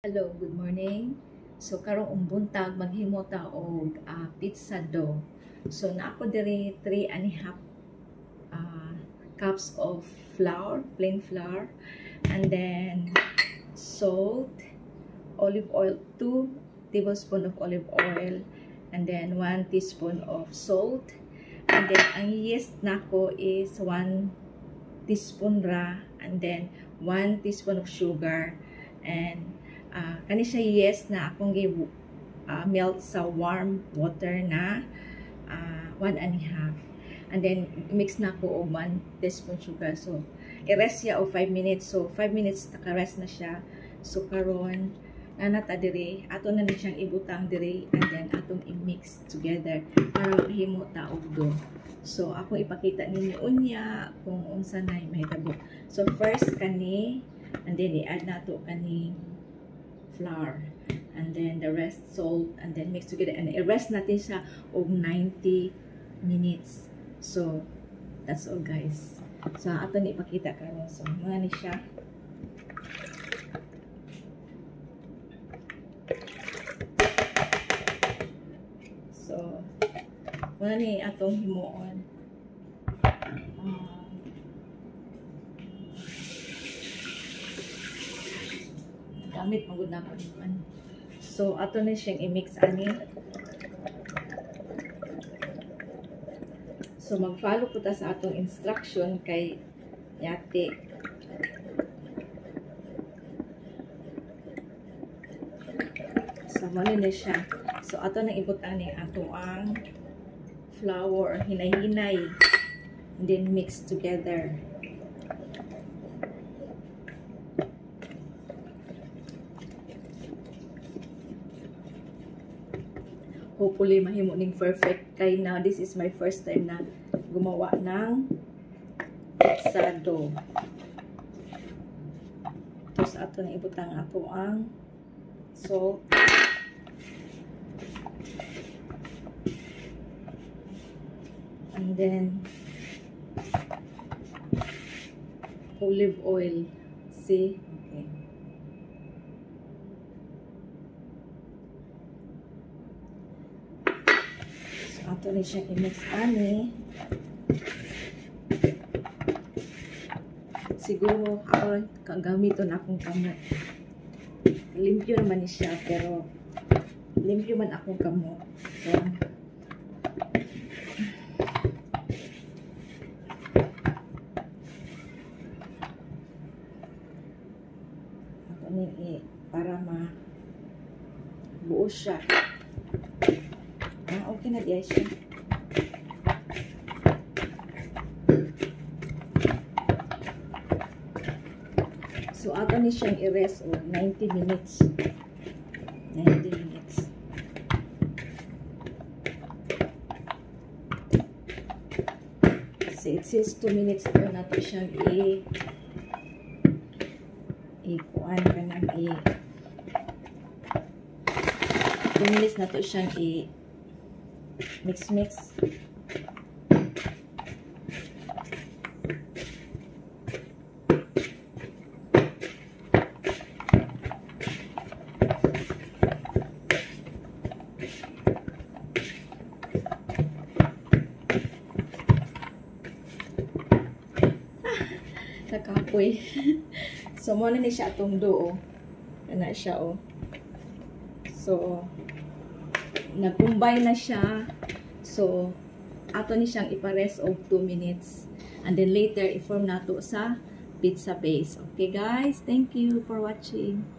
Hello, good morning. So karong buntag maghimo ta og pizza dough. So na ako diri 3.5 cups of flour, plain flour, and then salt, olive oil, 2 tablespoons of olive oil, and then 1 teaspoon of salt, and then ang yeast nako is 1 teaspoon ra, and then 1 teaspoon of sugar, and kani siya yes na akong melt sa warm water na 1.5, and then mix na ko og 1 teaspoon sugar. So i-rest siya og 5 minutes. So 5 minutes naka-rest na siya. So karon nanata diri ato na ni siyang ibutang diri, and then atong i-mix together para mahimo ta og dough. So akong ipakita ninyo unya kung unsa nay mahitabo. So first kani, and then i-add nato kani flour, and then the rest salt, and then mix together, and i-rest natin siya og 90 minutes. So that's all guys. So ato ni ipakita karon. So mga ni siya. So mga ni atong himuon. Gamit magud na ko naman. So ato na siyang i-mix ani. So mag-follow po ta sa atong instruction kay yate. So muna na siya. So ato na ibut ani ato ang flour, hinay-hinay, and then mix together. Hopefully mahimo ning perfect kay now this is my first time na gumawa ng pizza dough. Tapos ato na ibutang ato ang salt, and then olive oil. See? Okay. Ato ni siya i-mix ani. Siguro ako gamiton akong kamot. Limpyo naman ni siya, pero limpyo man akong kamot. So ato ni para buo siya. Okay na diya siya. So ato ni siyang i-rest o 90 minutes. 90 minutes. So it says 2 minutes po nato siyang i-kuan ka ng 2 minutes nato siyang mix. Nakapoy. So mo na ni siya atong dough. Kana siya oh. So nagkumbay na siya. So ato ni siyang ipa-rest og 2 minutes, and then later i-form nato sa pizza base. Okay guys, thank you for watching.